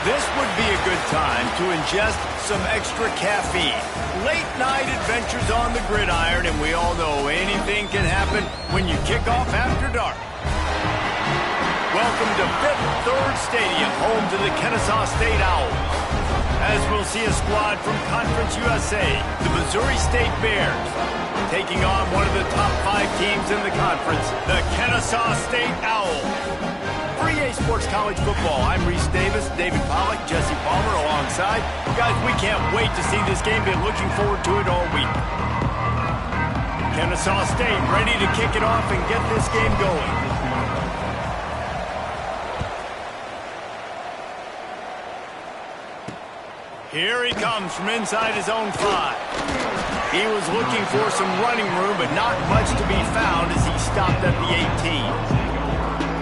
This would be a good time to ingest some extra caffeine. Late night adventures on the gridiron, and we all know anything can happen when you kick off after dark. Welcome to Fifth Third Stadium, home to the Kennesaw State Owls. As we'll see a squad from Conference USA, the Missouri State Bears, taking on one of the top 5 teams in the conference, the Kennesaw State Owls. For EA Sports College Football, I'm Reese Davis, David Pollack, Jesse Palmer alongside. Guys, we can't wait to see this game. Been looking forward to it all week. Kennesaw State ready to kick it off and get this game going. Here he comes from inside his own 5. He was looking for some running room, but not much to be found as he stopped at the 18.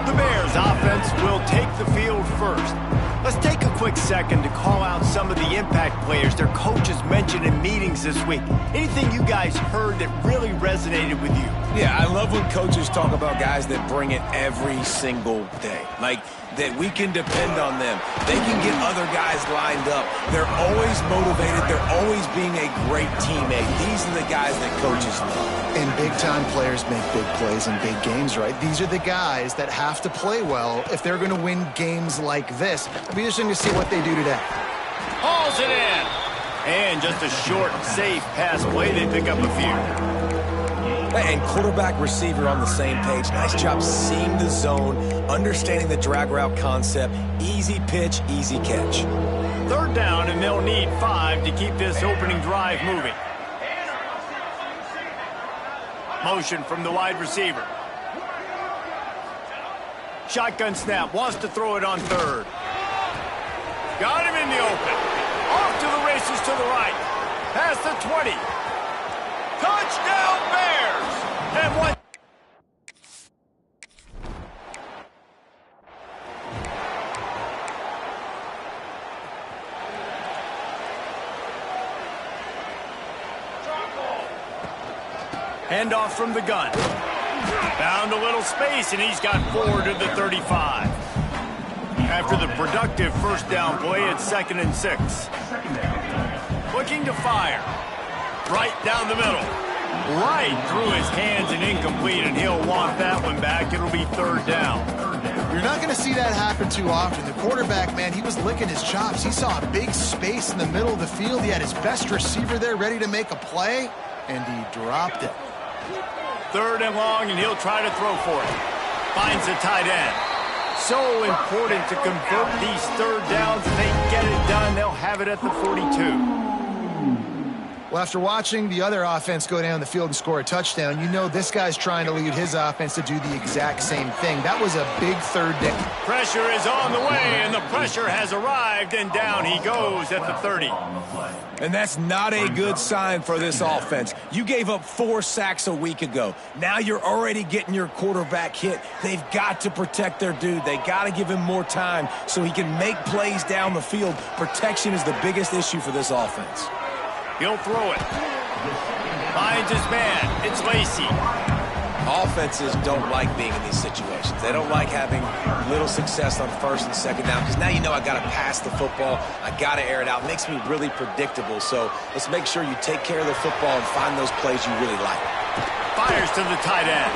The Bears offense will take the field first. Let's take a quick second to call out some of the impact players their coaches mentioned in meetings this week. Anything you guys heard that really resonated with you? Yeah, I love when coaches talk about guys that bring it every single day. Like, that we can depend on them. They can get other guys lined up. They're always motivated. They're always being a great teammate. These are the guys that coaches love. And big-time players make big plays in big games, right? These are the guys that have to play well if they're going to win games like this. It'll be interesting to see what they do today. Hauls it in. And just a short, safe pass play. They pick up a few. And quarterback receiver on the same page. Nice job seeing the zone, understanding the drag route concept. Easy pitch, easy catch. Third down, and they'll need 5 to keep this opening drive moving. Motion from the wide receiver. Shotgun snap, wants to throw it on third. Got him in the open. Off to the races to the right. Past the 20. Touchdown Bears! And what? Handoff from the gun. Found a little space, and he's got 4 to the 35. After the productive first down play, it's 2nd and 6. Looking to fire. Right down the middle. Right through his hands and incomplete, and he'll want that one back. It'll be 3rd down. You're not going to see that happen too often. The quarterback, man, he was licking his chops. He saw a big space in the middle of the field. He had his best receiver there ready to make a play, and he dropped it. 3rd and long, and he'll try to throw for it. Finds the tight end. So important to convert these 3rd downs. If they get it done, they'll have it at the 42. Well, after watching the other offense go down the field and score a touchdown, you know this guy's trying to lead his offense to do the exact same thing. That was a big 3rd down. Pressure is on the way, and the pressure has arrived, and down he goes at the 30. And that's not a good sign for this offense. You gave up 4 sacks a week ago. Now you're already getting your quarterback hit. They've got to protect their dude. They got to give him more time so he can make plays down the field. Protection is the biggest issue for this offense. He'll throw it. Finds his man. It's Lacey. Offenses don't like being in these situations. They don't like having little success on 1st and 2nd down because now you know I got to pass the football. I got to air it out. It makes me really predictable. So let's make sure you take care of the football and find those plays you really like. Fires to the tight end.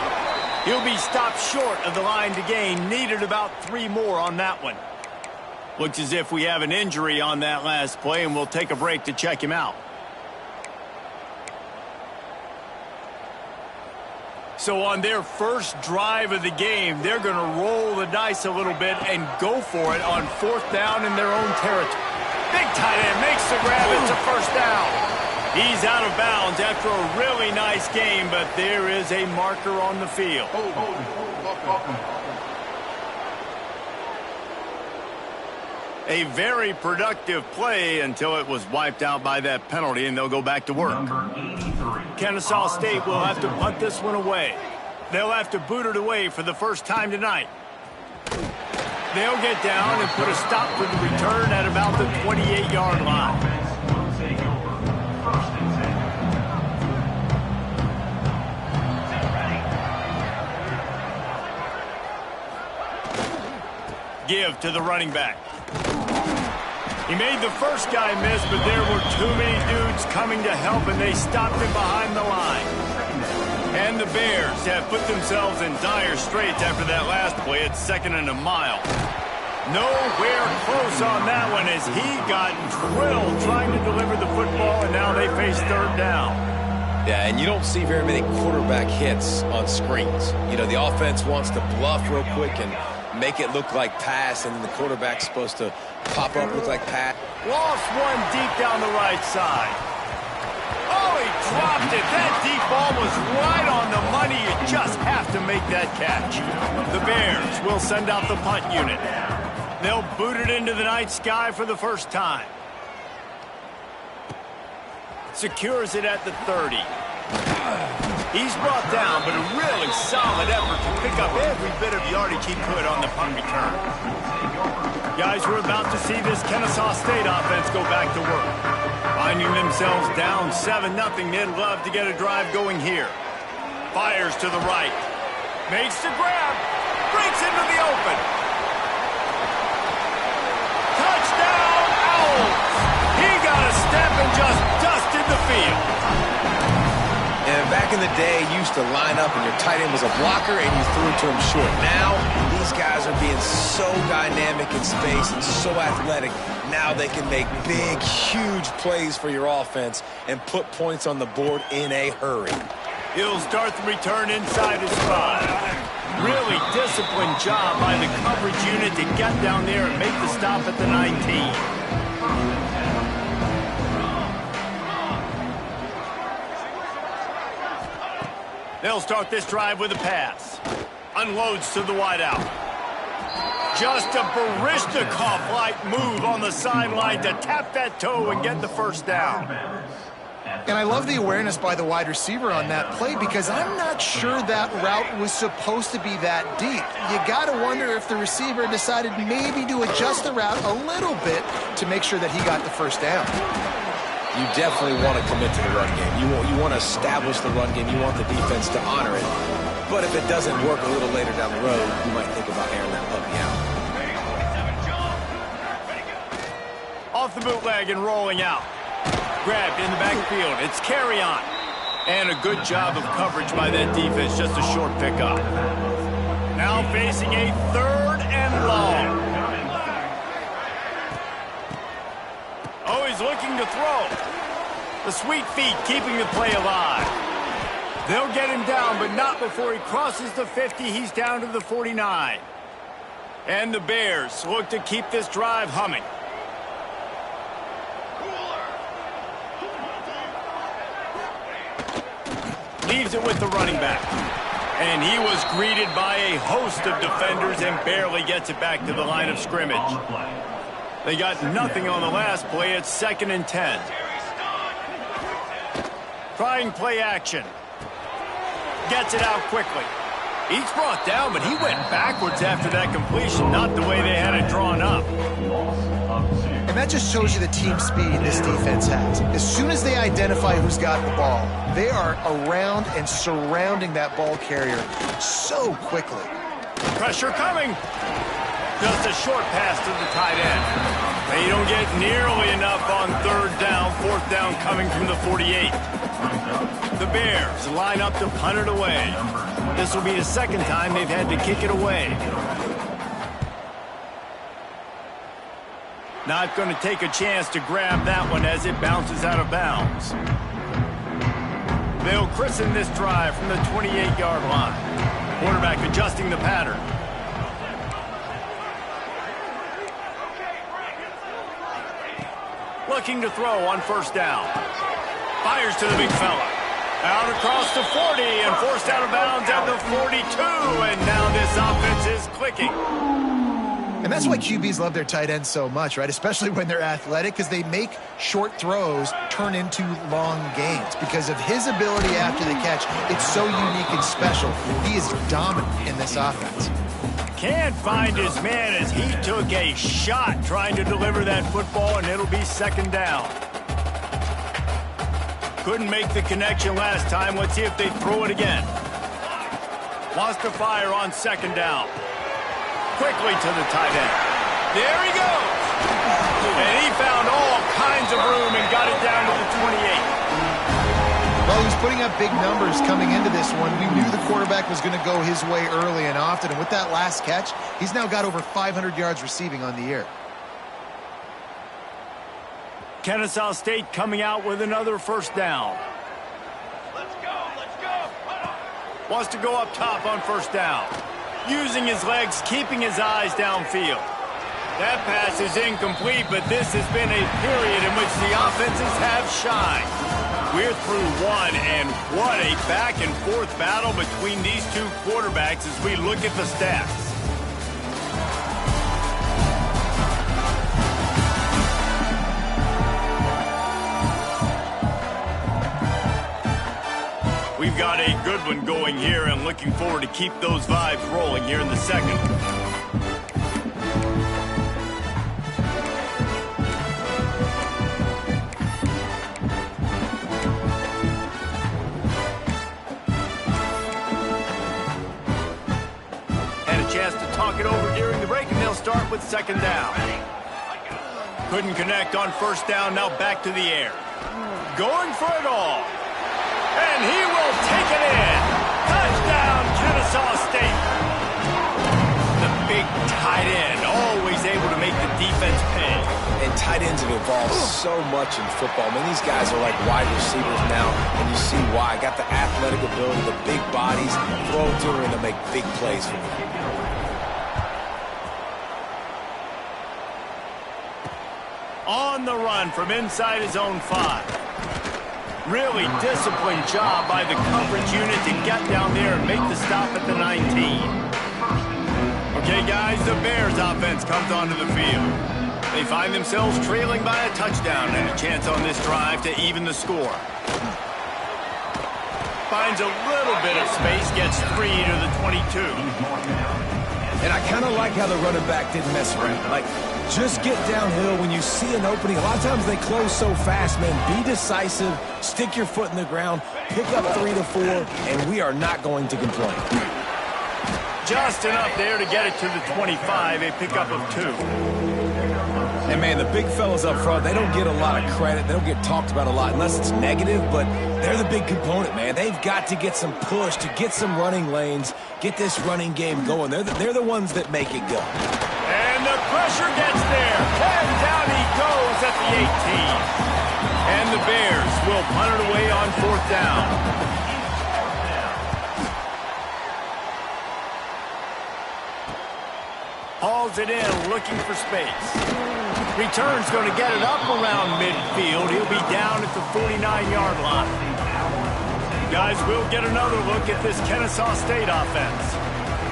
He'll be stopped short of the line to gain. Needed about 3 more on that one. Looks as if we have an injury on that last play, and we'll take a break to check him out. So on their first drive of the game, they're going to roll the dice a little bit and go for it on 4th down in their own territory. Big tight end makes the grab. It's a 1st down. He's out of bounds after a really nice game, but there is a marker on the field. A very productive play until it was wiped out by that penalty, and they'll go back to work. Kennesaw State will have to punt this one away. They'll have to boot it away for the first time tonight. They'll get down and put a stop for the return at about the 28-yard line. Give to the running back. He made the first guy miss, but there were too many dudes coming to help, and they stopped him behind the line. And the Bears have put themselves in dire straits after that last play at 2nd and a mile. Nowhere close on that one as he got drilled trying to deliver the football, and now they face 3rd down. Yeah, and you don't see very many quarterback hits on screens. You know, the offense wants to bluff real quick and make it look like pass, and then the quarterback's supposed to pop up, look like pass. Lost one deep down the right side. Oh, he dropped it. That deep ball was right on the money. You just have to make that catch. The Bears will send out the punt unit. They'll boot it into the night sky for the first time. Secures it at the 30. He's brought down, but a really solid effort to pick up every bit of yardage he could on the punt return. Guys, we're about to see this Kennesaw State offense go back to work. Finding themselves down 7-0, they'd love to get a drive going here. Fires to the right. Makes the grab. Breaks into the open. Touchdown, Owls! He got a step and just dusted the field. And back in the day, you used to line up and your tight end was a blocker and you threw it to him short. Now, these guys are being so dynamic in space and so athletic. Now they can make big, huge plays for your offense and put points on the board in a hurry. He'll start the return inside his 5. Really disciplined job by the coverage unit to get down there and make the stop at the 19. They'll start this drive with a pass. Unloads to the wideout. Just a Baryshnikov-like move on the sideline to tap that toe and get the first down. And I love the awareness by the wide receiver on that play because I'm not sure that route was supposed to be that deep. You got to wonder if the receiver decided maybe to adjust the route a little bit to make sure that he got the first down. You definitely want to commit to the run game. You want to establish the run game. You want the defense to honor it. But if it doesn't work a little later down the road, you might think about airing that puppy out. Off the bootleg and rolling out. Grabbed in the backfield. It's carry on. And a good job of coverage by that defense. Just a short pickup. Now facing a 3rd and long. Oh, he's looking to throw. The sweet feet keeping the play alive. They'll get him down, but not before he crosses the 50. He's down to the 49. And the Bears look to keep this drive humming. Leaves it with the running back. And he was greeted by a host of defenders and barely gets it back to the line of scrimmage. They got nothing on the last play. It's 2nd and 10. Trying play action. Gets it out quickly. He's brought down, but he went backwards after that completion, not the way they had it drawn up. And that just shows you the team speed this defense has. As soon as they identify who's got the ball, they are around and surrounding that ball carrier so quickly. Pressure coming. Just a short pass to the tight end. They don't get nearly enough on 3rd down. 4th down coming from the 48. The Bears line up to punt it away. This will be the 2nd time they've had to kick it away. Not going to take a chance to grab that one as it bounces out of bounds. They'll christen this drive from the 28-yard line. Quarterback adjusting the pattern. Looking to throw on 1st down. Fires to the big fella. Out across the 40 and forced out of bounds at the 42. And now this offense is clicking. And that's why QBs love their tight ends so much, right? Especially when they're athletic, because they make short throws turn into long gains. Because of his ability after the catch, it's so unique and special. He is dominant in this offense. Can't find his man as he took a shot trying to deliver that football, and it'll be 2nd down. Couldn't make the connection last time. Let's see if they throw it again. Wants to fire on 2nd down. Quickly to the tight end. There he goes. And he found all kinds of room and got it down to the 28. Well, he was putting up big numbers coming into this one. We knew the quarterback was going to go his way early and often. And with that last catch, he's now got over 500 yards receiving on the year. Kennesaw State coming out with another first down. Let's go, let's go. Wants to go up top on first down. Using his legs, keeping his eyes downfield. That pass is incomplete, but this has been a period in which the offenses have shined. We're through one, and what a back-and-forth battle between these two quarterbacks as we look at the stats. We've got a good one going here, and looking forward to keep those vibes rolling here in the second. Had a chance to talk it over during the break, and they'll start with second down. Couldn't connect on first down, now back to the air. Going for it all. And he will take it in. Touchdown, Kennesaw State. The big tight end, always able to make the defense pay. And tight ends have evolved so much in football. I mean, these guys are like wide receivers now, and you see why. Got the athletic ability, the big bodies, throw to them, and they make big plays for them. On the run from inside his own 5. Really disciplined job by the coverage unit to get down there and make the stop at the 19. Okay, guys, the Bears offense comes onto the field. They find themselves trailing by a touchdown and a chance on this drive to even the score. Finds a little bit of space, gets 3 to the 22. And I kind of like how the running back didn't mess around. Like, just get downhill when you see an opening. A lot of times they close so fast, man. Be decisive, stick your foot in the ground, pick up 3 to 4, and we are not going to complain. Just enough there to get it to the 25, a pickup of 2. And, man, the big fellas up front, they don't get a lot of credit. They don't get talked about a lot unless it's negative, but they're the big component, man. They've got to get some push to get some running lanes, get this running game going. They're the ones that make it go. And the pressure gets there. And down he goes at the 18. And the Bears will punt it away on fourth down. Hauls it in, looking for space. Return's going to get it up around midfield. He'll be down at the 49-yard line. Guys, we'll get another look at this Kennesaw State offense.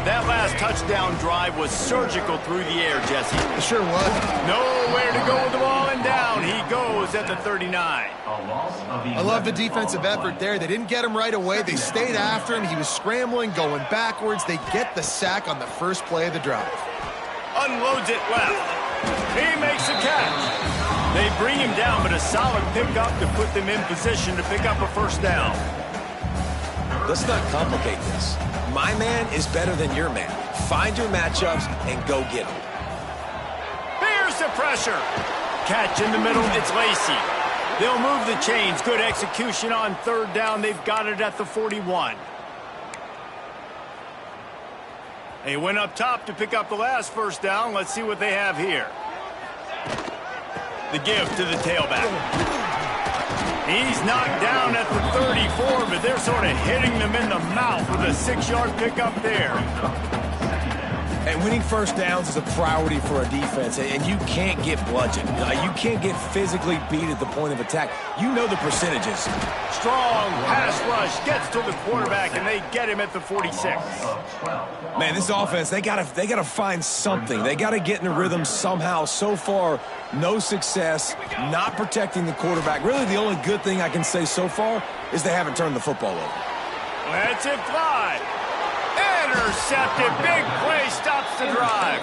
That last touchdown drive was surgical through the air, Jesse. It sure was. Nowhere to go with the ball, and down he goes at the 39. I love the defensive effort there. They didn't get him right away. They stayed after him. He was scrambling, going backwards. They get the sack on the first play of the drive. Unloads it left. He makes a catch. They bring him down, but a solid pickup to put them in position to pick up a first down. Let's not complicate this. My man is better than your man. Find your matchups and go get them. Here's the pressure. Catch in the middle, it's Lacey. They'll move the chains. Good execution on third down. They've got it at the 41. They went up top to pick up the last first down. Let's see what they have here. The give to the tailback. He's knocked down at the 34, but they're sort of hitting them in the mouth with a 6-yard pickup there. And winning first downs is a priority for a defense, and you can't get bludgeoned. You can't get physically beat at the point of attack. You know the percentages. Strong pass rush gets to the quarterback, and they get him at the 46. Man, this offense, they gotta find something. They gotta get in a rhythm somehow. So far, no success, not protecting the quarterback. Really, the only good thing I can say so far is they haven't turned the football over. Let's it fly. Intercepted. Big play stops the drive.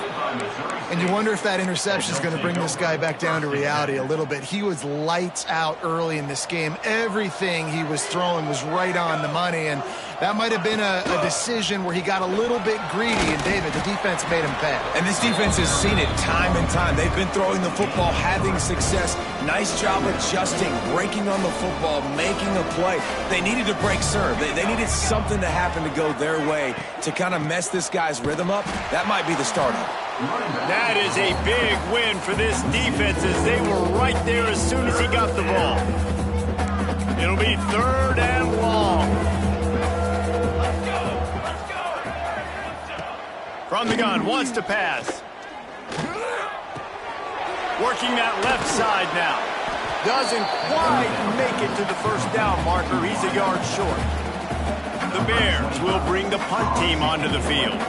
And you wonder if that interception is going to bring this guy back down to reality a little bit. He was lights out early in this game. Everything he was throwing was right on the money, and that might have been a decision where he got a little bit greedy, and David, the defense made him pay. And this defense has seen it time and time. They've been throwing the football, having success. Nice job adjusting, breaking on the football, making a play. They needed to break serve. They needed something to happen to go their way to kind of mess this guy's rhythm up. That might be the start of it. That is a big win for this defense as they were right there as soon as he got the ball. It'll be 3rd and long. Let's go. From the gun, wants to pass. Working that left side now. Doesn't quite make it to the first down marker. He's a yard short. The Bears will bring the punt team onto the field.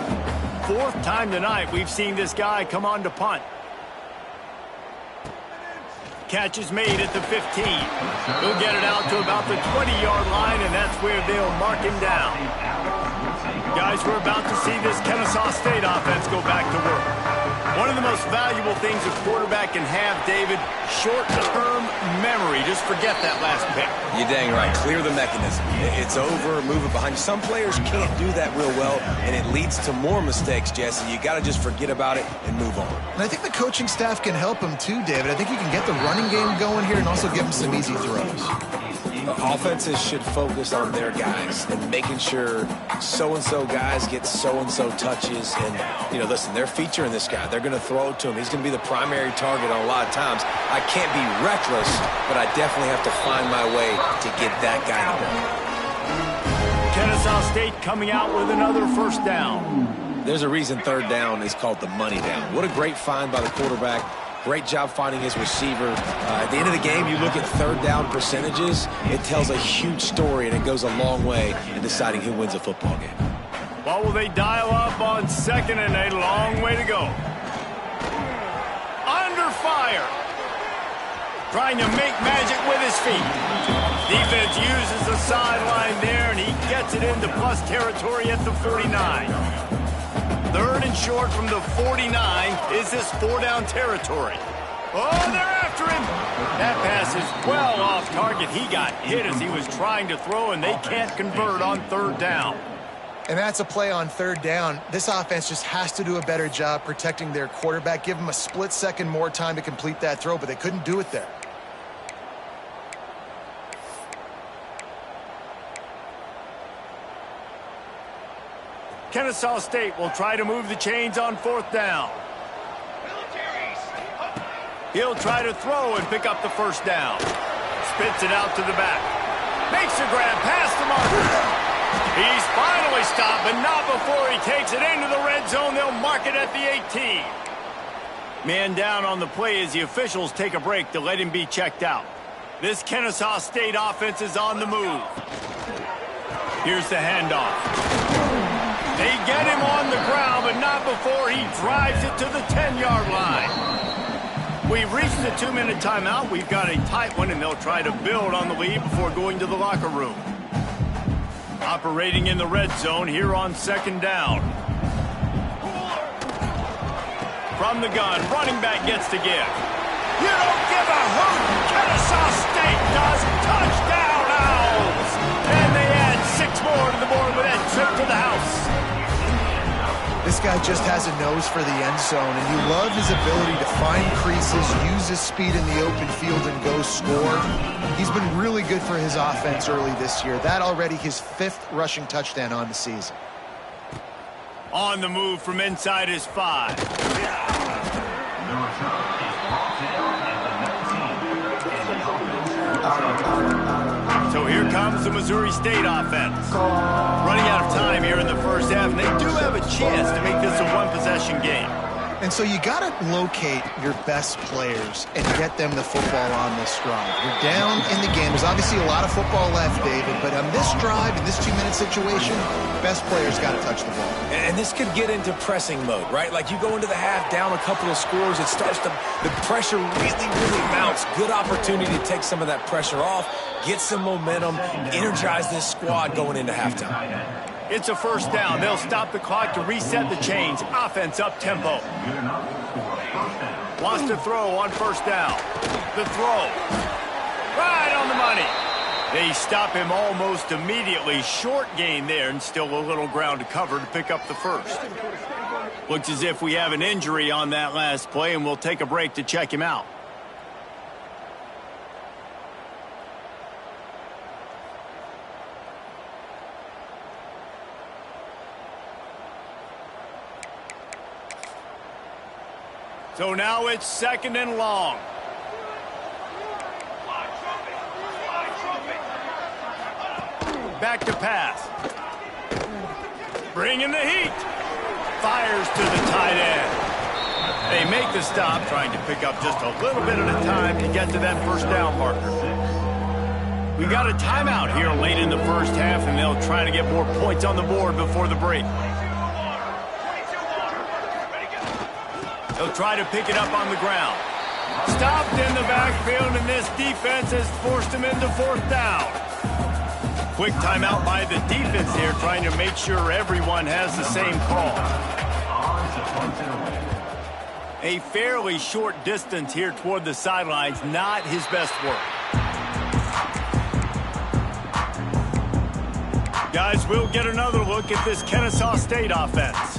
4th time tonight we've seen this guy come on to punt. Catch is made at the 15. He'll get it out to about the 20-yard line, and that's where they'll mark him down. Guys, we're about to see this Kennesaw State offense go back to work. One of the most valuable things a quarterback can have, David, short-term memory. Just forget that last pick. You're dang right. Clear the mechanism. It's over, move it behind you. Some players can't do that real well, and it leads to more mistakes, Jesse. You got to just forget about it and move on. And I think the coaching staff can help him too, David. I think you can get the running game going here and also give him some easy throws. Offenses should focus on their guys and making sure so-and-so guys get so-and-so touches. And, you know, listen, they're featuring this guy. They're going to throw it to him. He's going to be the primary target on a lot of times. I can't be reckless, but I definitely have to find my way to get that guy the ball. Kennesaw State coming out with another 1st down. There's a reason 3rd down is called the money down. What a great find by the quarterback. Great job finding his receiver. At the end of the game, you look at 3rd down percentages. It tells a huge story, and it goes a long way in deciding who wins a football game. What will they dial up on 2nd and a long way to go? Under fire. Trying to make magic with his feet. Defense uses the sideline there, and he gets it into plus territory at the 49. 3rd and short from the 49. Is this 4-down territory? Oh, they're after him. That pass is well off target. He got hit as he was trying to throw, and they can't convert on 3rd down. And that's a play on 3rd down. This offense just has to do a better job protecting their quarterback. Give him a split second more time to complete that throw, but they couldn't do it there. Kennesaw State will try to move the chains on 4th down. He'll try to throw and pick up the 1st down. Spits it out to the back. Makes a grab past the marker. He's finally stopped, but not before he takes it into the red zone. They'll mark it at the 18. Man down on the play as the officials take a break to let him be checked out. This Kennesaw State offense is on the move. Here's the handoff. They get him on the ground, but not before he drives it to the 10-yard line. We've reached the 2-minute timeout. We've got a tight one, and they'll try to build on the lead before going to the locker room. Operating in the red zone here on 2nd down. From the gun, running back gets to give. You don't give a hoot. Kennesaw State does. Touchdown, Owls. And they add 6 more to the board with that trip to the house. This guy just has a nose for the end zone, and you love his ability to find creases, use his speed in the open field, and go score. He's been really good for his offense early this year. That already his 5th rushing touchdown on the season. On the move from inside his 5. So here comes the Missouri State offense. Running out of time here in the 1st half, and they do have a chance to make this a 1-possession game. And so you got to locate your best players and get them the football on this drive. You're down in the game. There's obviously a lot of football left, David, but on this drive, in this 2-minute situation, best players got to touch the ball. And this could get into pressing mode, right? Like you go into the half, down a couple of scores, it starts to, the pressure really mounts. Good opportunity to take some of that pressure off, get some momentum, energize this squad going into halftime. It's a first down. They'll stop the clock to reset the chains. Offense up tempo. Wants to throw on first down. The throw. Right on the money. They stop him almost immediately. Short gain there and still a little ground to cover to pick up the first. Looks as if we have an injury on that last play, and we'll take a break to check him out. So now it's second and long. Back to pass. Bringing the heat. Fires to the tight end. They make the stop, trying to pick up just a little bit at a time to get to that first down marker. We got a timeout here late in the first half, and they'll try to get more points on the board before the break. They'll try to pick it up on the ground. Stopped in the backfield, and this defense has forced him into fourth down. Quick timeout by the defense here, trying to make sure everyone has the same call. A fairly short distance here toward the sidelines, not his best work. Guys, we'll get another look at this Kennesaw State offense.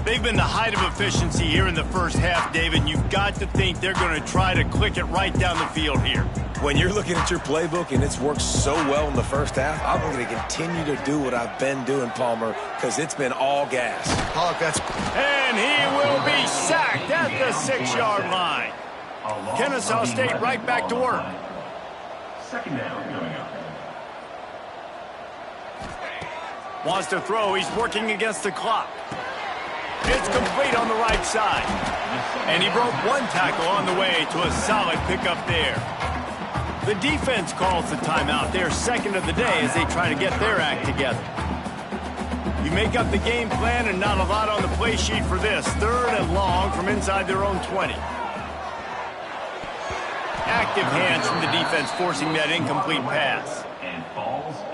They've been the height of efficiency here in the first half, David. You've got to think they're going to try to click it right down the field here. When you're looking at your playbook and it's worked so well in the first half, I'm going to continue to do what I've been doing, Palmer, because it's been all gas. Pollock, that's... And he will be sacked at the 6-yard line. Kennesaw State right back to work. Second down coming up. Wants to throw. He's working against the clock. It's complete on the right side. And he broke one tackle on the way to a solid pickup there. The defense calls the timeout. They're second of the day as they try to get their act together. You make up the game plan and not a lot on the play sheet for this. Third and long from inside their own 20. Active hands from the defense forcing that incomplete pass.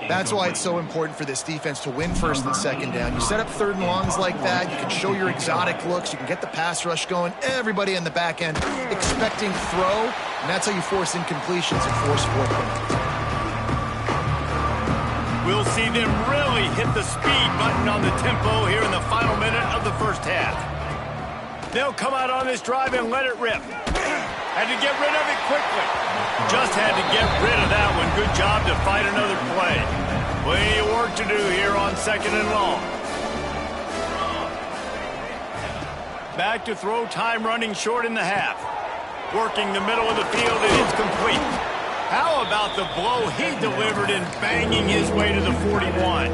That's why it's so important for this defense to win first and second down. You set up third and longs like that, you can show your exotic looks, you can get the pass rush going, everybody in the back end expecting throw, and that's how you force incompletions and force 4 points. We'll see them really hit the speed button on the tempo here in the final minute of the first half. They'll come out on this drive and let it rip. Had to get rid of it quickly. Just had to get rid of that one. Good job to fight another play. Plenty of work to do here on second and long. Back to throw, time running short in the half. Working the middle of the field, and it's complete. How about the blow he delivered in banging his way to the 41?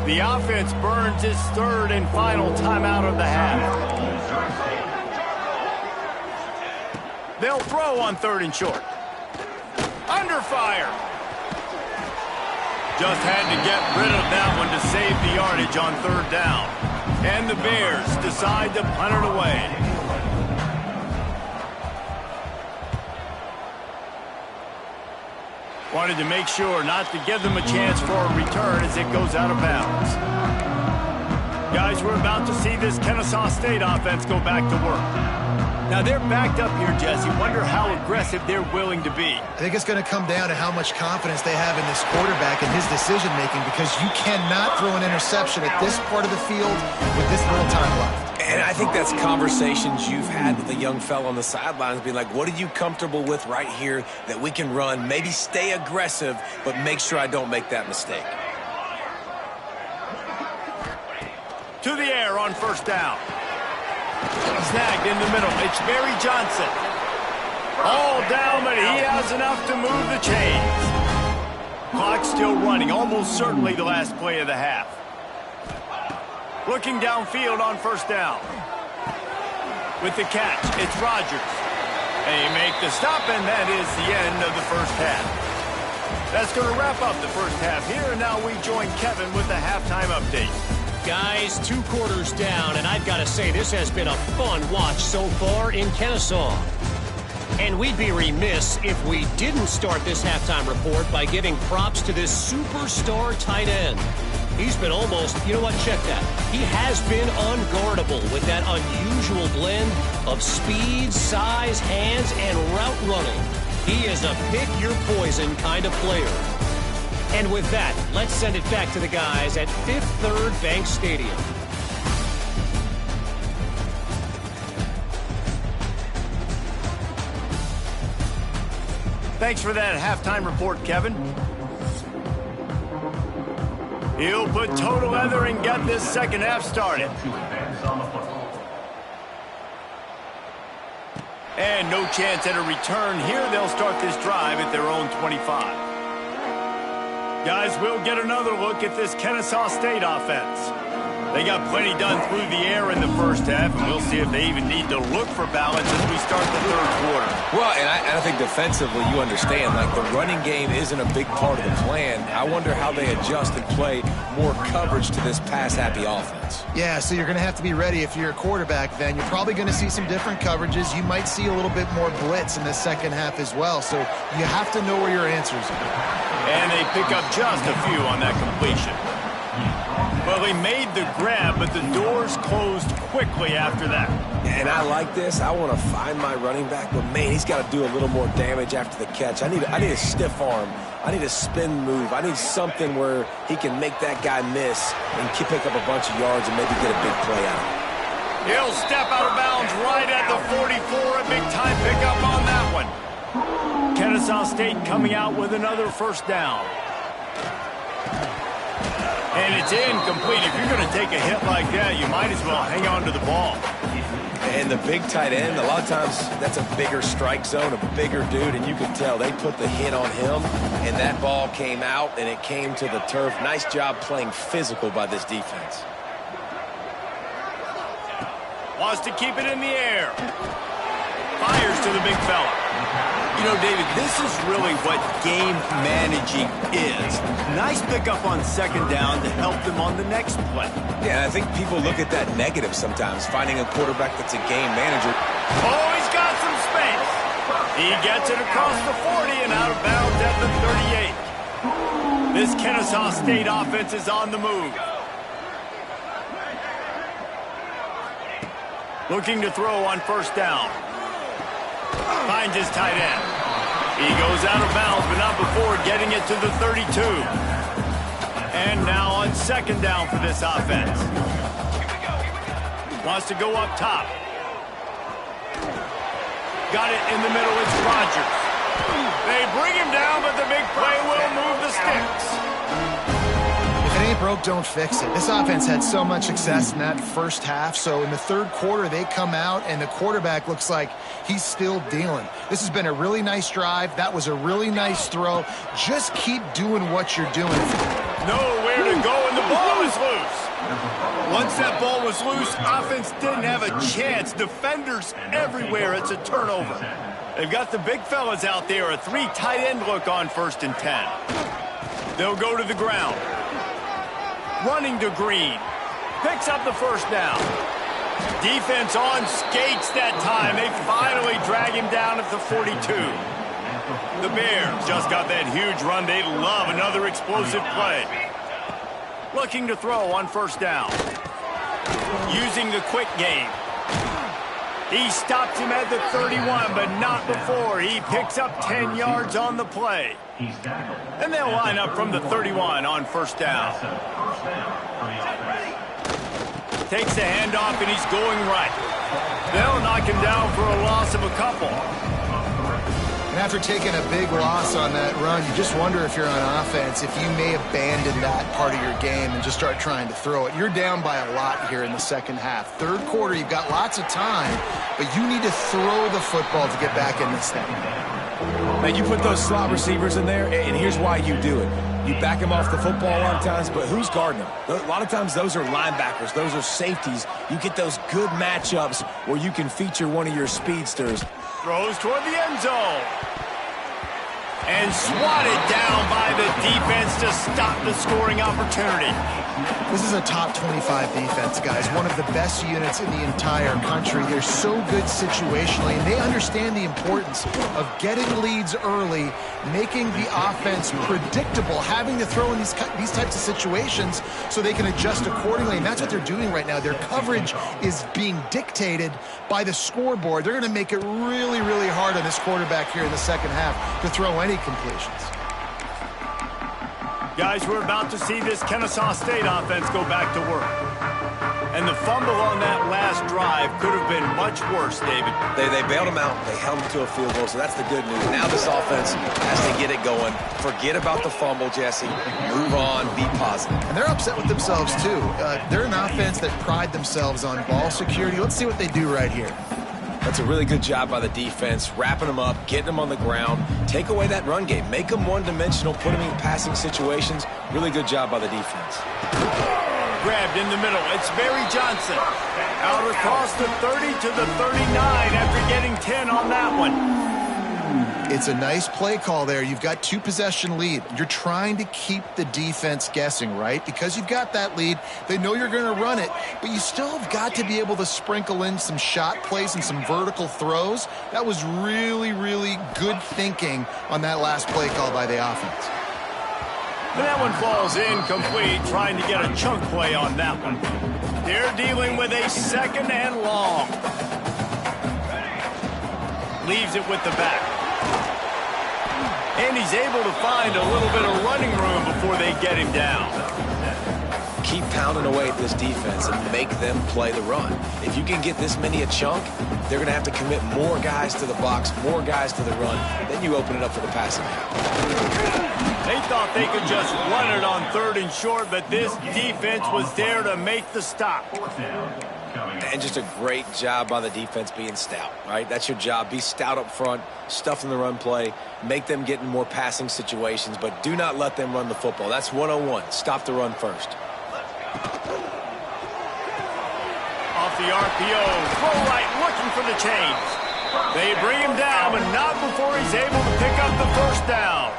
The offense burns its third and final timeout of the half. They'll throw on third and short. Under fire. Just had to get rid of that one to save the yardage on third down. And the Bears decide to punt it away. Wanted to make sure not to give them a chance for a return as it goes out of bounds. Guys, we're about to see this Kennesaw State offense go back to work. Now, they're backed up here, Jesse. Wonder how aggressive they're willing to be. I think it's going to come down to how much confidence they have in this quarterback and his decision-making, because you cannot throw an interception at this part of the field with this little time left. And I think that's conversations you've had with a young fella on the sidelines, being like, what are you comfortable with right here that we can run? Maybe stay aggressive, but make sure I don't make that mistake. To the air on first down. Snagged in the middle. It's Barry Johnson. All down, but he has enough to move the chains. Clock still running. Almost certainly the last play of the half. Looking downfield on first down. With the catch, it's Rodgers. They make the stop, and that is the end of the first half. That's going to wrap up the first half here, and now we join Kevin with the halftime update. Guys, 2 quarters down, and I've got to say this has been a fun watch so far in Kennesaw. And we'd be remiss if we didn't start this halftime report by giving props to this superstar tight end. He's been almost, you know what, check that. He has been unguardable with that unusual blend of speed, size, hands, and route running. He is a pick-your-poison kind of player. And with that, let's send it back to the guys at Fifth Third Bank Stadium. Thanks for that halftime report, Kevin. He'll put toe to leather and get this second half started. And no chance at a return here. They'll start this drive at their own 25. Guys, we'll get another look at this Kennesaw State offense. They got plenty done through the air in the first half, and we'll see if they even need to look for balance as we start the third quarter. Well, and I think defensively, you understand, like the running game isn't a big part of the plan. I wonder how they adjust and play more coverage to this pass-happy offense. Yeah, so you're going to have to be ready if you're a quarterback then. You're probably going to see some different coverages. You might see a little bit more blitz in the second half as well, so you have to know where your answers are. And they pick up just a few on that completion. Well, he made the grab, but the doors closed quickly after that. And I like this. I want to find my running back, but, man, he's got to do a little more damage after the catch. I need a stiff arm. I need a spin move. I need something where he can make that guy miss and pick up a bunch of yards and maybe get a big play out. He'll step out of bounds right at the 44. A big-time pickup on that one. Kennesaw State coming out with another first down. And it's incomplete. If you're going to take a hit like that, you might as well hang on to the ball. And the big tight end, a lot of times that's a bigger strike zone, a bigger dude, and you can tell they put the hit on him, and that ball came out, and it came to the turf. Nice job playing physical by this defense. Wants to keep it in the air. Fires to the big fella. You know, David, this is really what game managing is. Nice pickup on second down to help them on the next play. Yeah, I think people look at that negative sometimes, finding a quarterback that's a game manager. Oh, he's got some space. He gets it across the 40 and out of bounds at the 38. This Kennesaw State offense is on the move. Looking to throw on first down. Finds his tight end. He goes out of bounds, but not before getting it to the 32. And now on second down for this offense. Wants to go up top. Got it in the middle. It's Rodgers. They bring him down, but the big play will move the sticks. If it ain't broke, don't fix it. This offense had so much success in that first half, so in the third quarter they come out and the quarterback looks like he's still dealing. This has been a really nice drive. That was a really nice throw. Just keep doing what you're doing. Nowhere to go, and the ball is loose. Once that ball was loose, offense didn't have a chance. Defenders everywhere. It's a turnover. They've got the big fellas out there. A 3 tight end look on 1st and 10. They'll go to the ground. Running to Green. Picks up the first down. Defense on skates that time. They finally drag him down at the 42. The Bears just got that huge run. They love another explosive play. Looking to throw on first down. Using the quick game. He stops him at the 31, but not before. He picks up 10 yards on the play. And they'll line up from the 31 on first down. Takes the handoff, and he's going right. They'll knock him down for a loss of a couple. And after taking a big loss on that run, you just wonder if you're on offense, if you may abandon that part of your game and just start trying to throw it. You're down by a lot here in the second half. Third quarter, you've got lots of time, but you need to throw the football to get back in this thing. Man, you put those slot receivers in there, and here's why you do it. You back them off the football a lot of times, but who's guarding them? A lot of times those are linebackers. Those are safeties. You get those good matchups where you can feature one of your speedsters. Throws toward the end zone. And swatted down by the defense to stop the scoring opportunity. This is a top 25 defense, guys. One of the best units in the entire country. They're so good situationally, and they understand the importance of getting leads early, making the offense predictable, having to throw in these types of situations so they can adjust accordingly. And that's what they're doing right now. Their coverage is being dictated by the scoreboard. They're going to make it really, really hard on this quarterback here in the second half to throw any completions. Guys, we're about to see this Kennesaw State offense go back to work. And the fumble on that last drive could have been much worse, David. They bailed him out. They held him to a field goal, so that's the good news. Now this offense has to get it going. Forget about the fumble, Jesse. Move on. Be positive. And they're upset with themselves, too. They're an offense that pride themselves on ball security. Let's see what they do right here. That's a really good job by the defense, wrapping them up, getting them on the ground. Take away that run game. Make them one-dimensional, put them in passing situations. Really good job by the defense. Grabbed in the middle. It's Barry Johnson. Out across the 30 to the 39 after getting 10 on that one. It's a nice play call there. You've got 2-possession lead. You're trying to keep the defense guessing, right? Because you've got that lead, they know you're going to run it, but you still have got to be able to sprinkle in some shot plays and some vertical throws. That was really, really good thinking on that last play call by the offense. And that one falls incomplete, trying to get a chunk play on that one. They're dealing with a second and long. Leaves it with the back. And he's able to find a little bit of running room before they get him down. Keep pounding away at this defense and make them play the run. If you can get this many a chunk, they're going to have to commit more guys to the box, more guys to the run. Then you open it up for the passing game. They thought they could just run it on 3rd and short, but this defense was there to make the stop. And just a great job by the defense being stout, right? That's your job. Be stout up front, stuff in the run play, make them get in more passing situations, but do not let them run the football. That's 101. Stop the run first. Off the RPO, throw right, looking for the change. They bring him down, but not before he's able to pick up the first down.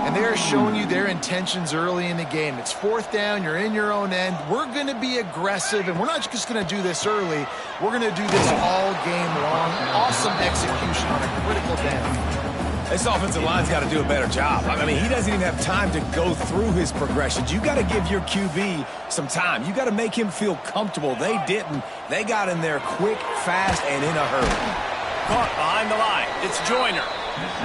And they're showing you their intentions early in the game. It's 4th down. You're in your own end. We're going to be aggressive, and we're not just going to do this early. We're going to do this all game long. Awesome execution on a critical down. This offensive line's got to do a better job. I mean, he doesn't even have time to go through his progressions. You got to give your QB some time. You got to make him feel comfortable. They didn't. They got in there quick, fast, and in a hurry. Caught behind the line. It's Joyner.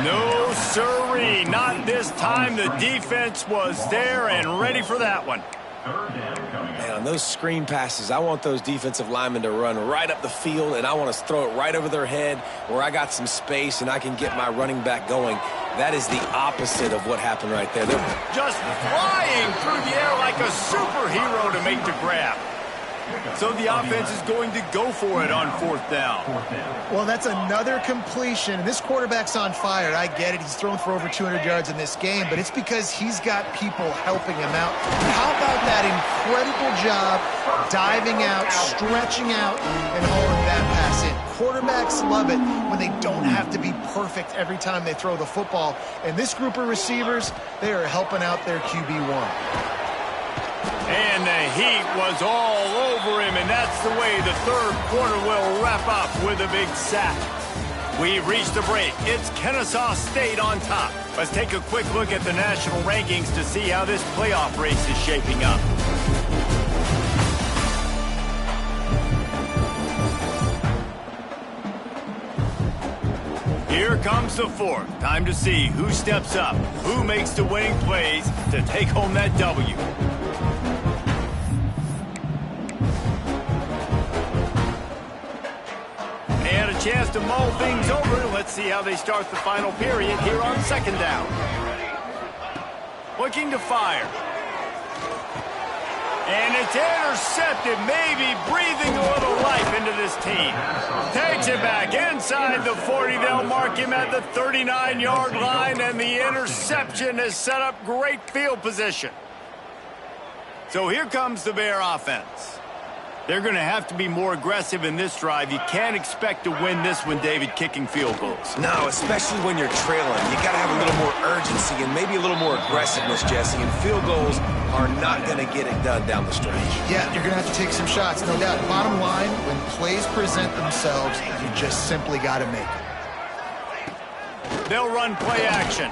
No, sirree. Not this time. The defense was there and ready for that one. Man, on those screen passes, I want those defensive linemen to run right up the field, and I want to throw it right over their head where I got some space and I can get my running back going. That is the opposite of what happened right there. They're just flying through the air like a superhero to make the grab. So the offense is going to go for it on 4th down. Well, that's another completion. And this quarterback's on fire. I get it. He's thrown for over 200 yards in this game, but it's because he's got people helping him out. How about that incredible job diving out, stretching out, and hauling that pass in? Quarterbacks love it when they don't have to be perfect every time they throw the football. And this group of receivers, they are helping out their QB1. And the heat was all over him, and that's the way the 3rd quarter will wrap up with a big sack. We've reached the break. It's Kennesaw State on top. Let's take a quick look at the national rankings to see how this playoff race is shaping up. Here comes the 4th. Time to see who steps up, who makes the winning plays to take home that W. Chance to mull things over. Let's see how they start the final period here on 2nd down. Looking to fire. And it's intercepted, maybe breathing a little life into this team. Takes it back inside the 40. They'll mark him at the 39-yard line, and the interception has set up great field position. So here comes the Bear offense. They're going to have to be more aggressive in this drive. You can't expect to win this one, David, kicking field goals. No, especially when you're trailing. You got to have a little more urgency and maybe a little more aggressiveness, Jesse. And field goals are not going to get it done down the stretch. Yeah, you're going to have to take some shots, no doubt. Bottom line, when plays present themselves, you just simply got to make it. They'll run play action.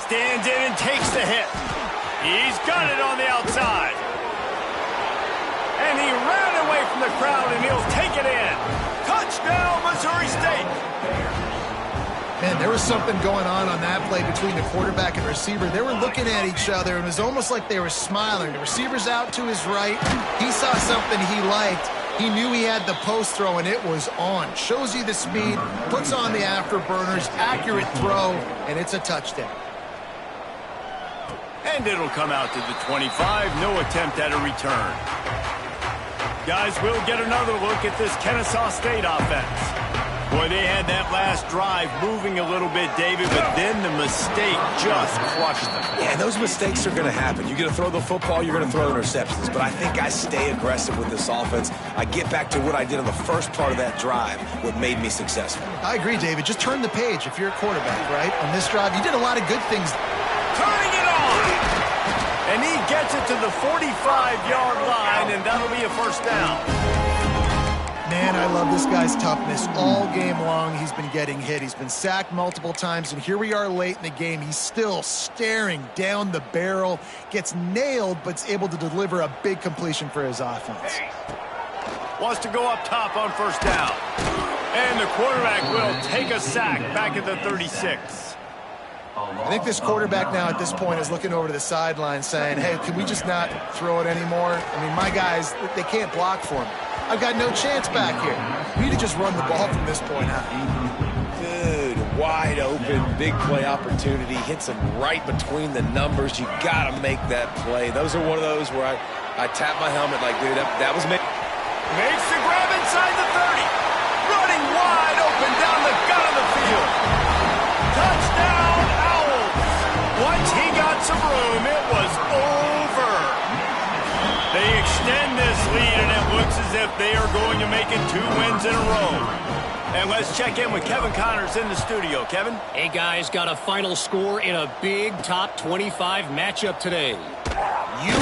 Stands in and takes the hit. He's got it on the outside. And he ran away from the crowd, and he'll take it in. Touchdown, Missouri State. Man, there was something going on that play between the quarterback and receiver. They were looking at each other, and it was almost like they were smiling. The receiver's out to his right. He saw something he liked. He knew he had the post throw, and it was on. Shows you the speed, puts on the afterburners, accurate throw, and it's a touchdown. And it'll come out to the 25. No attempt at a return. Guys, we'll get another look at this Kennesaw State offense. Boy, they had that last drive moving a little bit, David, but then the mistake just crushed them. Yeah, those mistakes are going to happen. You're going to throw the football, you're going to throw interceptions. But I think I stay aggressive with this offense. I get back to what I did on the first part of that drive, what made me successful. I agree, David. Just turn the page if you're a quarterback, right? On this drive, you did a lot of good things. Turning it on! And he gets it to the 45-yard line, and that'll be a first down. Man, I love this guy's toughness. All game long, he's been getting hit. He's been sacked multiple times, and here we are late in the game. He's still staring down the barrel, gets nailed, but's able to deliver a big completion for his offense. Wants to go up top on first down. And the quarterback will take a sack back at the 36. I think this quarterback now at this point is looking over to the sideline saying, hey, can we just not throw it anymore? I mean, my guys, they can't block for me. I've got no chance back here. We need to just run the ball from this point out. Dude, wide open, big play opportunity. Hits him right between the numbers. You got to make that play. Those are one of those where I tap my helmet like, dude, that was me. Makes the grab inside the 30. Running wide open down the gut of the field. Touchdown, Owls. Once he got some room, it was over. They extend this lead, and it looks as if they are going to make it 2 wins in a row. And let's check in with Kevin Connors in the studio. Kevin? Hey, guys, got a final score in a big top 25 matchup today.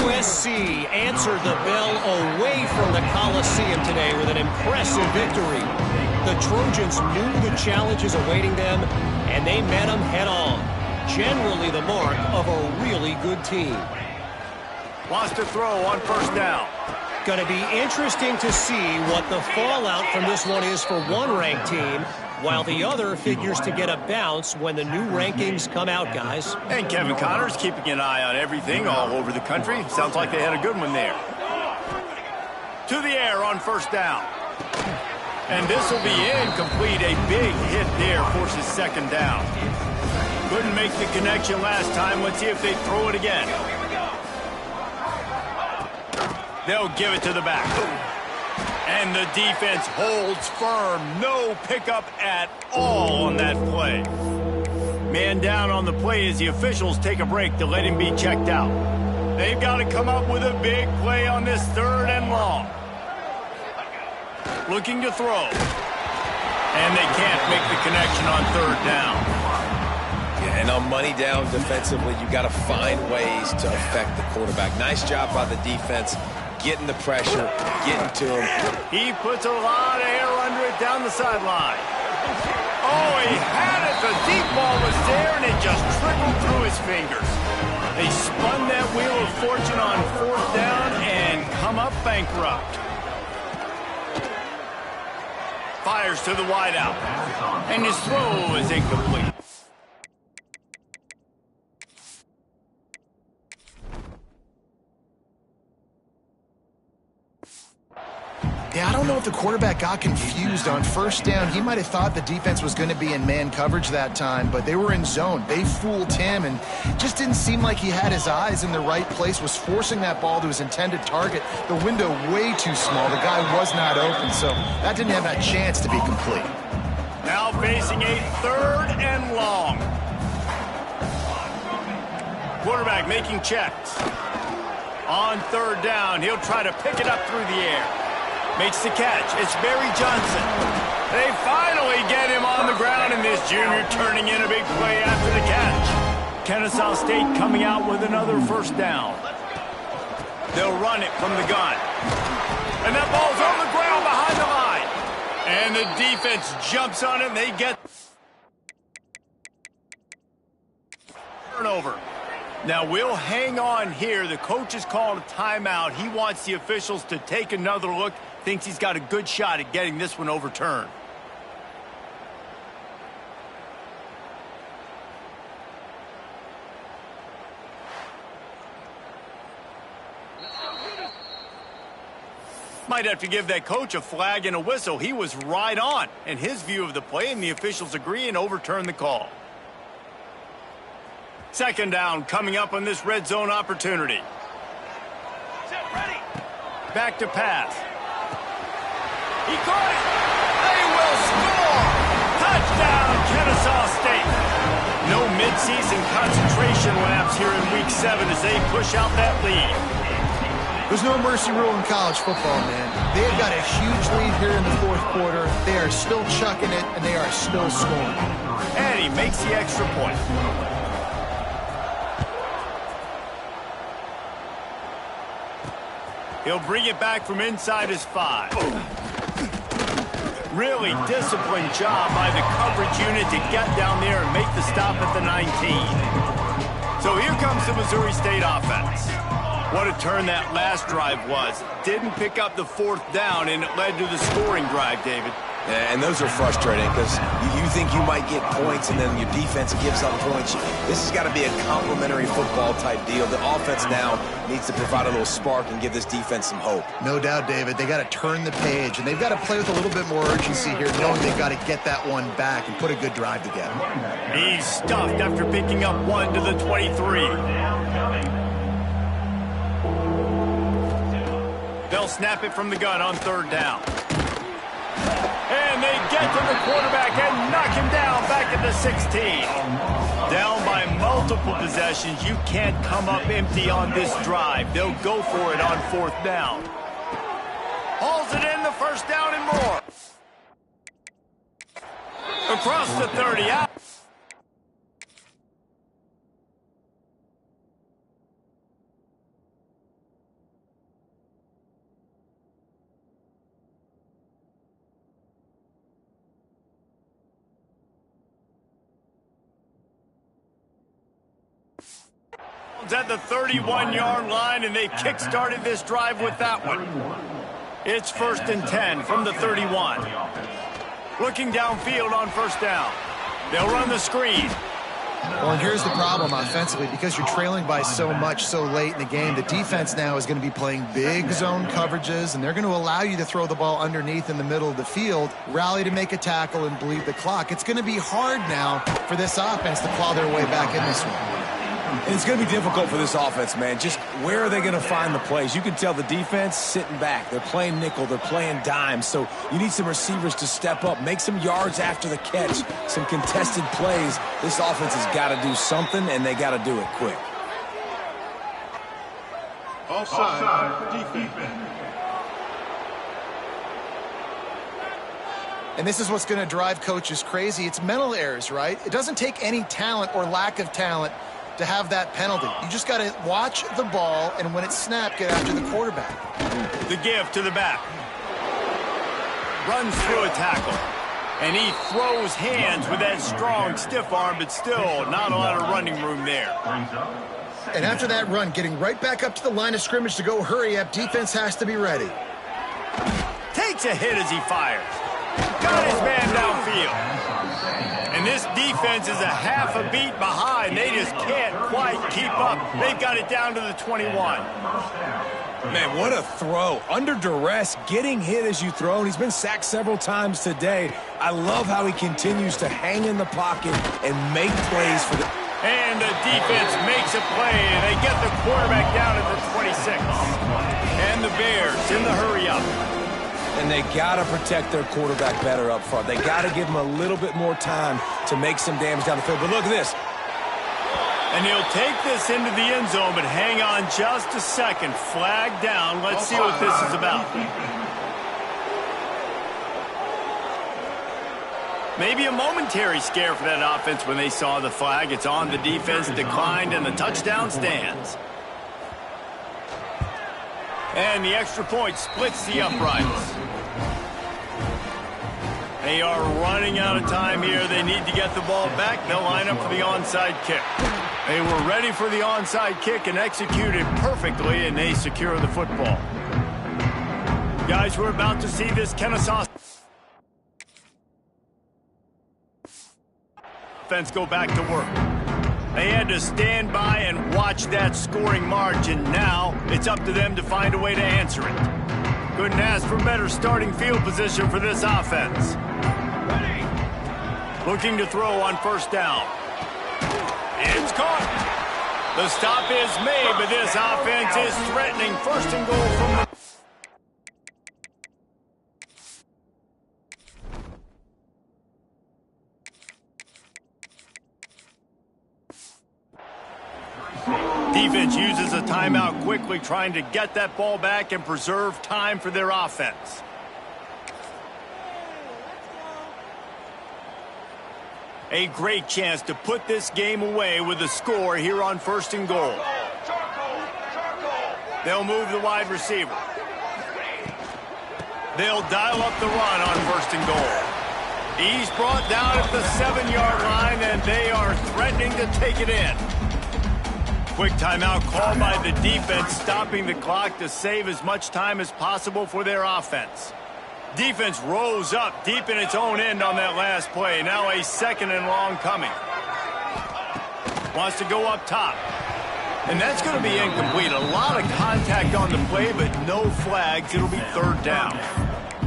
USC answered the bell away from the Coliseum today with an impressive victory. The Trojans knew the challenges awaiting them, and they met them head-on. Generally the mark of a really good team. Wants to throw on first down. Going to be interesting to see what the fallout from this one is for one ranked team, while the other figures to get a bounce when the new rankings come out, guys. And Kevin Connors keeping an eye on everything all over the country. Sounds like they had a good one there. To the air on first down. And this will be incomplete. A big hit there forces second down. Couldn't make the connection last time. Let's see if they throw it again. They'll give it to the back. And the defense holds firm. No pickup at all on that play. Man down on the play as the officials take a break to let him be checked out. They've got to come up with a big play on this 3rd and long. Looking to throw. And they can't make the connection on 3rd down. Yeah, and on money down defensively, you got to find ways to affect the quarterback. Nice job by the defense. Getting the pressure, getting to him. He puts a lot of air under it down the sideline. Oh, he had it. The deep ball was there, and it just trickled through his fingers. They spun that wheel of fortune on 4th down and come up bankrupt. Fires to the wideout. And his throw is incomplete. Yeah, I don't know if the quarterback got confused on first down. He might have thought the defense was going to be in man coverage that time, but they were in zone. They fooled him, and just didn't seem like he had his eyes in the right place, was forcing that ball to his intended target. The window way too small. The guy was not open, so that didn't have that chance to be complete. Now facing a 3rd and long. Quarterback making checks. On third down, he'll try to pick it up through the air. Makes the catch. It's Barry Johnson. They finally get him on the ground, and this junior turning in a big play after the catch. Kennesaw State coming out with another first down. They'll run it from the gun. And that ball's on the ground behind the line. And the defense jumps on it, and they get turnover. Now, we'll hang on here. The coach has called a timeout. He wants the officials to take another look. Thinks he's got a good shot at getting this one overturned. Might have to give that coach a flag and a whistle. He was right on in his view of the play, and the officials agree and overturn the call. Second down coming up on this red zone opportunity. Back to pass. He caught it. They will score. Touchdown, Kennesaw State. No midseason concentration laps here in Week 7 as they push out that lead. There's no mercy rule in college football, man. They've got a huge lead here in the fourth quarter. They are still chucking it, and they are still scoring. And he makes the extra point. He'll bring it back from inside his 5. Really disciplined job by the coverage unit to get down there and make the stop at the 19. So here comes the Missouri State offense. What a turn that last drive was. Didn't pick up the fourth down, and it led to the scoring drive, David. And those are frustrating because you think you might get points and then your defense gives up points. This has got to be a complimentary football type deal. The offense now needs to provide a little spark and give this defense some hope. No doubt, David. They got to turn the page, and they've got to play with a little bit more urgency here, knowing they've got to get that one back and put a good drive together. He's stuffed after picking up 1 to the 23. They'll snap it from the gun on third down. And they get to the quarterback and knock him down back at the 16. Down by multiple possessions. You can't come up empty on this drive. They'll go for it on fourth down. Hauls it in, the first down and more. Across the 30 out. At the 31-yard line, and they kick-started this drive with that one. It's 1st and 10 from the 31. Looking downfield on first down. They'll run the screen. Well, and here's the problem offensively. Because you're trailing by so much so late in the game, the defense now is going to be playing big zone coverages, and they're going to allow you to throw the ball underneath in the middle of the field, rally to make a tackle, and bleed the clock. It's going to be hard now for this offense to claw their way back in this one. And it's going to be difficult for this offense, man. Just where are they going to find the plays? You can tell the defense sitting back. They're playing nickel. They're playing dime. So you need some receivers to step up, make some yards after the catch, some contested plays. This offense has got to do something, and they got to do it quick. Offside, defense. And this is what's going to drive coaches crazy. It's mental errors, right? It doesn't take any talent or lack of talent to have that penalty. You just got to watch the ball, and when it's snapped, get after the quarterback. The give to the back. Runs through a tackle. And he throws hands with that strong, stiff arm, but still not a lot of running room there. And after that run, getting right back up to the line of scrimmage to go hurry up, defense has to be ready. Takes a hit as he fires. Got his man downfield. And this defense is a half a beat behind. They just can't quite keep up. They've got it down to the 21. Man, what a throw. Under duress, getting hit as you throw, and he's been sacked several times today. I love how he continues to hang in the pocket and make plays for the... And the defense makes a play, and they get the quarterback down at the 26. And the Bears in the hurry-up. And they got to protect their quarterback better up front. They got to give him a little bit more time to make some damage down the field. But look at this. And he'll take this into the end zone, but hang on just a second. Flag down. Let's see what this is about. Maybe a momentary scare for that offense when they saw the flag. It's on, the defense declined, and the touchdown stands. And the extra point splits the uprights. They are running out of time here. They need to get the ball back. They'll line up for the onside kick. They were ready for the onside kick and executed perfectly, and they secure the football. Guys, we're about to see this Kennesaw offense go back to work. They had to stand by and watch that scoring margin. Now it's up to them to find a way to answer it. Couldn't ask for better starting field position for this offense. Looking to throw on first down. It's caught. The stop is made, but this offense is threatening first and goal from the... Defense uses a timeout quickly, trying to get that ball back and preserve time for their offense. A great chance to put this game away with a score here on first and goal. They'll move the wide receiver. They'll dial up the run on first and goal. He's brought down at the 7-yard line, and they are threatening to take it in. Quick timeout called by the defense, stopping the clock to save as much time as possible for their offense. Defense rose up deep in its own end on that last play. Now a second and long coming. Wants to go up top. And that's going to be incomplete. A lot of contact on the play, but no flags. It'll be third down.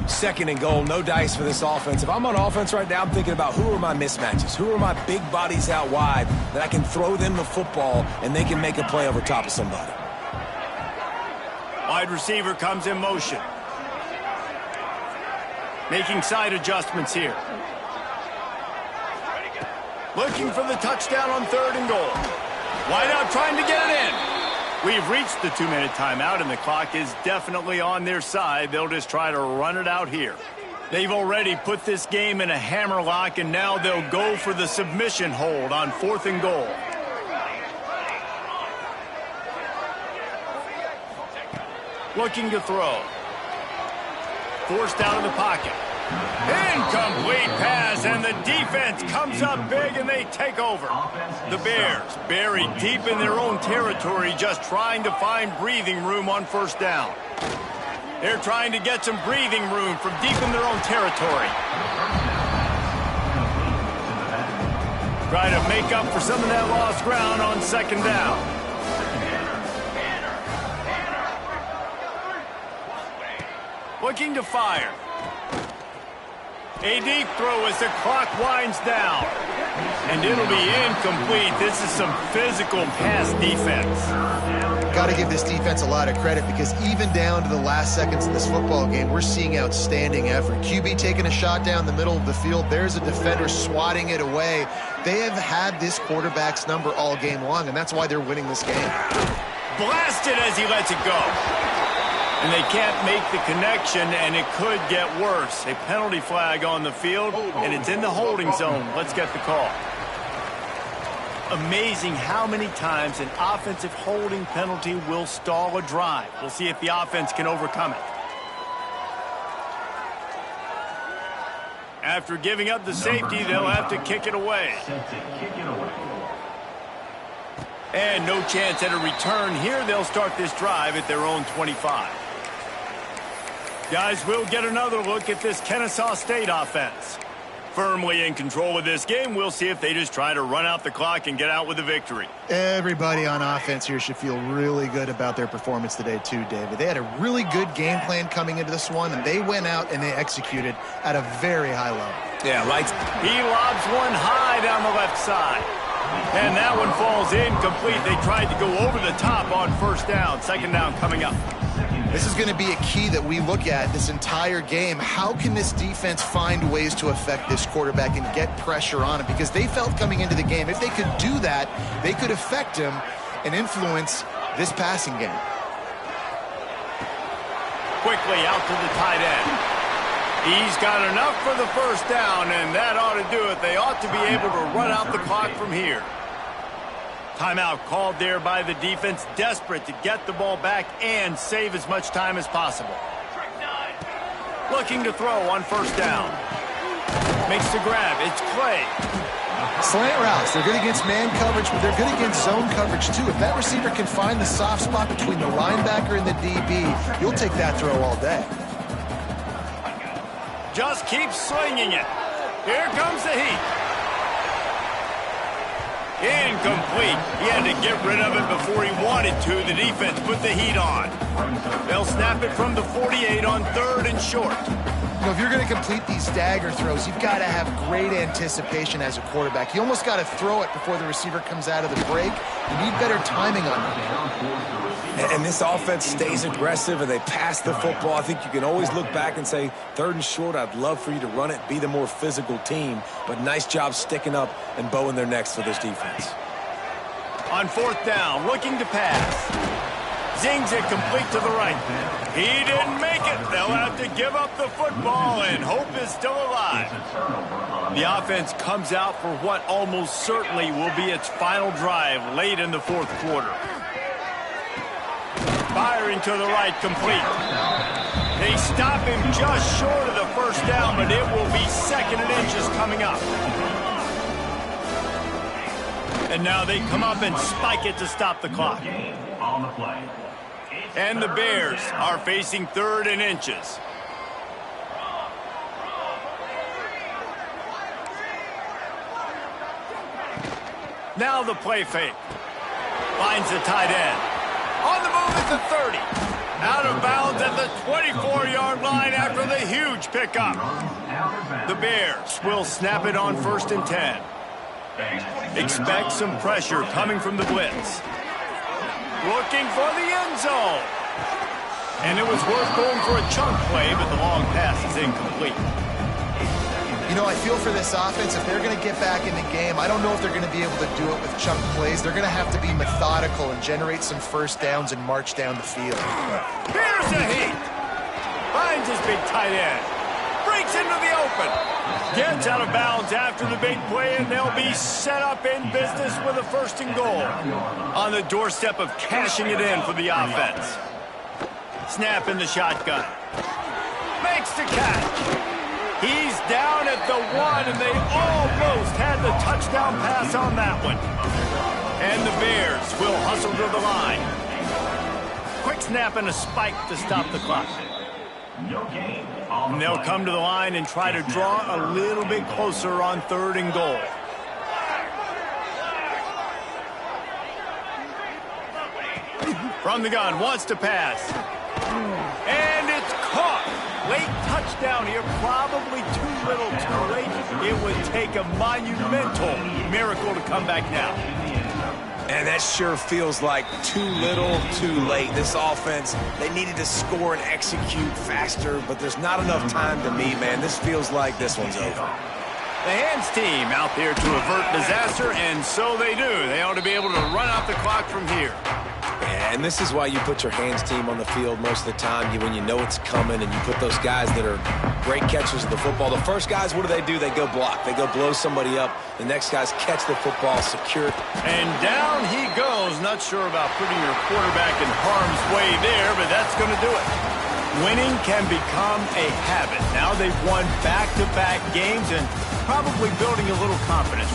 Second and goal, no dice for this offense. If I'm on offense right now, I'm thinking about who are my mismatches? Who are my big bodies out wide that I can throw them the football and they can make a play over top of somebody? Wide receiver comes in motion. Making side adjustments here. Looking for the touchdown on third and goal. Wide out trying to get it in. We've reached the 2-minute timeout, and the clock is definitely on their side. They'll just try to run it out here. They've already put this game in a hammerlock, and now they'll go for the submission hold on fourth and goal. Looking to throw. Forced out of the pocket. Incomplete pass, and the defense comes up big, and they take over. The Bears buried deep in their own territory, just trying to find breathing room on first down. They're trying to get some breathing room from deep in their own territory. Try to make up for some of that lost ground on second down. Looking to fire. A deep throw as the clock winds down. And it'll be incomplete. This is some physical pass defense. Got to give this defense a lot of credit, because even down to the last seconds of this football game, we're seeing outstanding effort. QB taking a shot down the middle of the field. There's a defender swatting it away. They have had this quarterback's number all game long, and that's why they're winning this game. Blasted as he lets it go. And they can't make the connection, and it could get worse. A penalty flag on the field, and it's in the holding zone. Let's get the call. Amazing how many times an offensive holding penalty will stall a drive. We'll see if the offense can overcome it. After giving up the safety, they'll have to kick it away. And no chance at a return here. They'll start this drive at their own 25. Guys, we'll get another look at this Kennesaw State offense. Firmly in control of this game. We'll see if they just try to run out the clock and get out with a victory. Everybody on offense here should feel really good about their performance today too, David. They had a really good game plan coming into this one, and they went out and they executed at a very high level. Yeah, lights. He lobs one high down the left side. And that one falls incomplete. They tried to go over the top on first down. Second down coming up. This is going to be a key that we look at this entire game. How can this defense find ways to affect this quarterback and get pressure on him? Because they felt coming into the game, if they could do that, they could affect him and influence this passing game. Quickly out to the tight end. He's got enough for the first down, and that ought to do it. They ought to be able to run out the clock from here. Timeout called there by the defense, desperate to get the ball back and save as much time as possible. Looking to throw on first down. Makes the grab. It's Clay. Slant routes. They're good against man coverage, but they're good against zone coverage, too. If that receiver can find the soft spot between the linebacker and the DB, you'll take that throw all day. Just keep slinging it. Here comes the heat. Incomplete. He had to get rid of it before he wanted to. The defense put the heat on. They'll snap it from the 48 on 3rd and short. You know, if you're going to complete these stagger throws, you've got to have great anticipation as a quarterback. You almost got to throw it before the receiver comes out of the break. You need better timing on it. And this offense stays aggressive and they pass the football. I think you can always look back and say, 3rd and short, I'd love for you to run it, be the more physical team. But nice job sticking up and bowing their necks for this defense. On 4th down, looking to pass. Zings it complete to the right. He didn't make it. They'll have to give up the football, and hope is still alive. The offense comes out for what almost certainly will be its final drive late in the 4th quarter. Firing to the right, complete. They stop him just short of the first down, but it will be 2nd and inches coming up. And now they come up and spike it to stop the clock. And the Bears are facing 3rd and inches. Now the play fake. Finds the tight end. On the move at the 30. Out of bounds at the 24-yard line after the huge pickup. The Bears will snap it on 1st and 10. Expect some pressure coming from the blitz. Looking for the end zone. And it was worth going for a chunk play, but the long pass is incomplete. You know, I feel for this offense, if they're going to get back in the game, I don't know if they're going to be able to do it with chunk plays. They're going to have to be methodical and generate some first downs and march down the field. Here's the heat. Finds his big tight end. Breaks into the open. Gets out of bounds after the big play, and they'll be set up in business with a 1st and goal. On the doorstep of cashing it in for the offense. Snap in the shotgun. Makes the catch. He's down at the 1, and they almost had the touchdown pass on that one. And the Bears will hustle to the line. Quick snap and a spike to stop the clock. And they'll come to the line and try to draw a little bit closer on 3rd and goal. From the gun, wants to pass. And it's caught. Late touchdown here, probably too little too late. It would take a monumental miracle to come back now. And that sure feels like too little, too late. This offense, they needed to score and execute faster, but there's not enough time to me, man. This feels like this one's over. The hands team out there to avert disaster, and so they do. They ought to be able to run out the clock from here. Yeah, and this is why you put your hands team on the field most of the time when you know it's coming, and you put those guys that are great catchers of the football. The first guys, what do? They go block. They go blow somebody up. The next guys catch the football, secure. And down he goes. Not sure about putting your quarterback in harm's way there, but that's going to do it. Winning can become a habit. Now they've won back-to-back games and probably building a little confidence.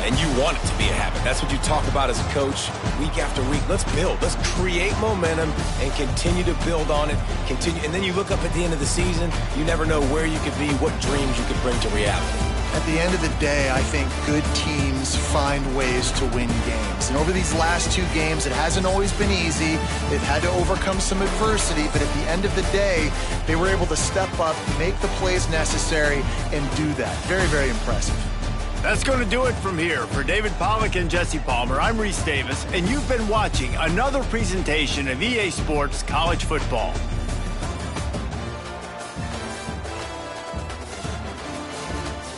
And you want it to be a habit. That's what you talk about as a coach week after week. Let's build. Let's create momentum and continue to build on it. And then you look up at the end of the season, you never know where you could be, what dreams you could bring to reality. At the end of the day, I think good teams find ways to win games. And over these last 2 games, it hasn't always been easy. They've had to overcome some adversity, but at the end of the day, they were able to step up, make the plays necessary, and do that. Very, very impressive. That's going to do it from here. For David Pollack and Jesse Palmer, I'm Reese Davis, and you've been watching another presentation of EA Sports College Football.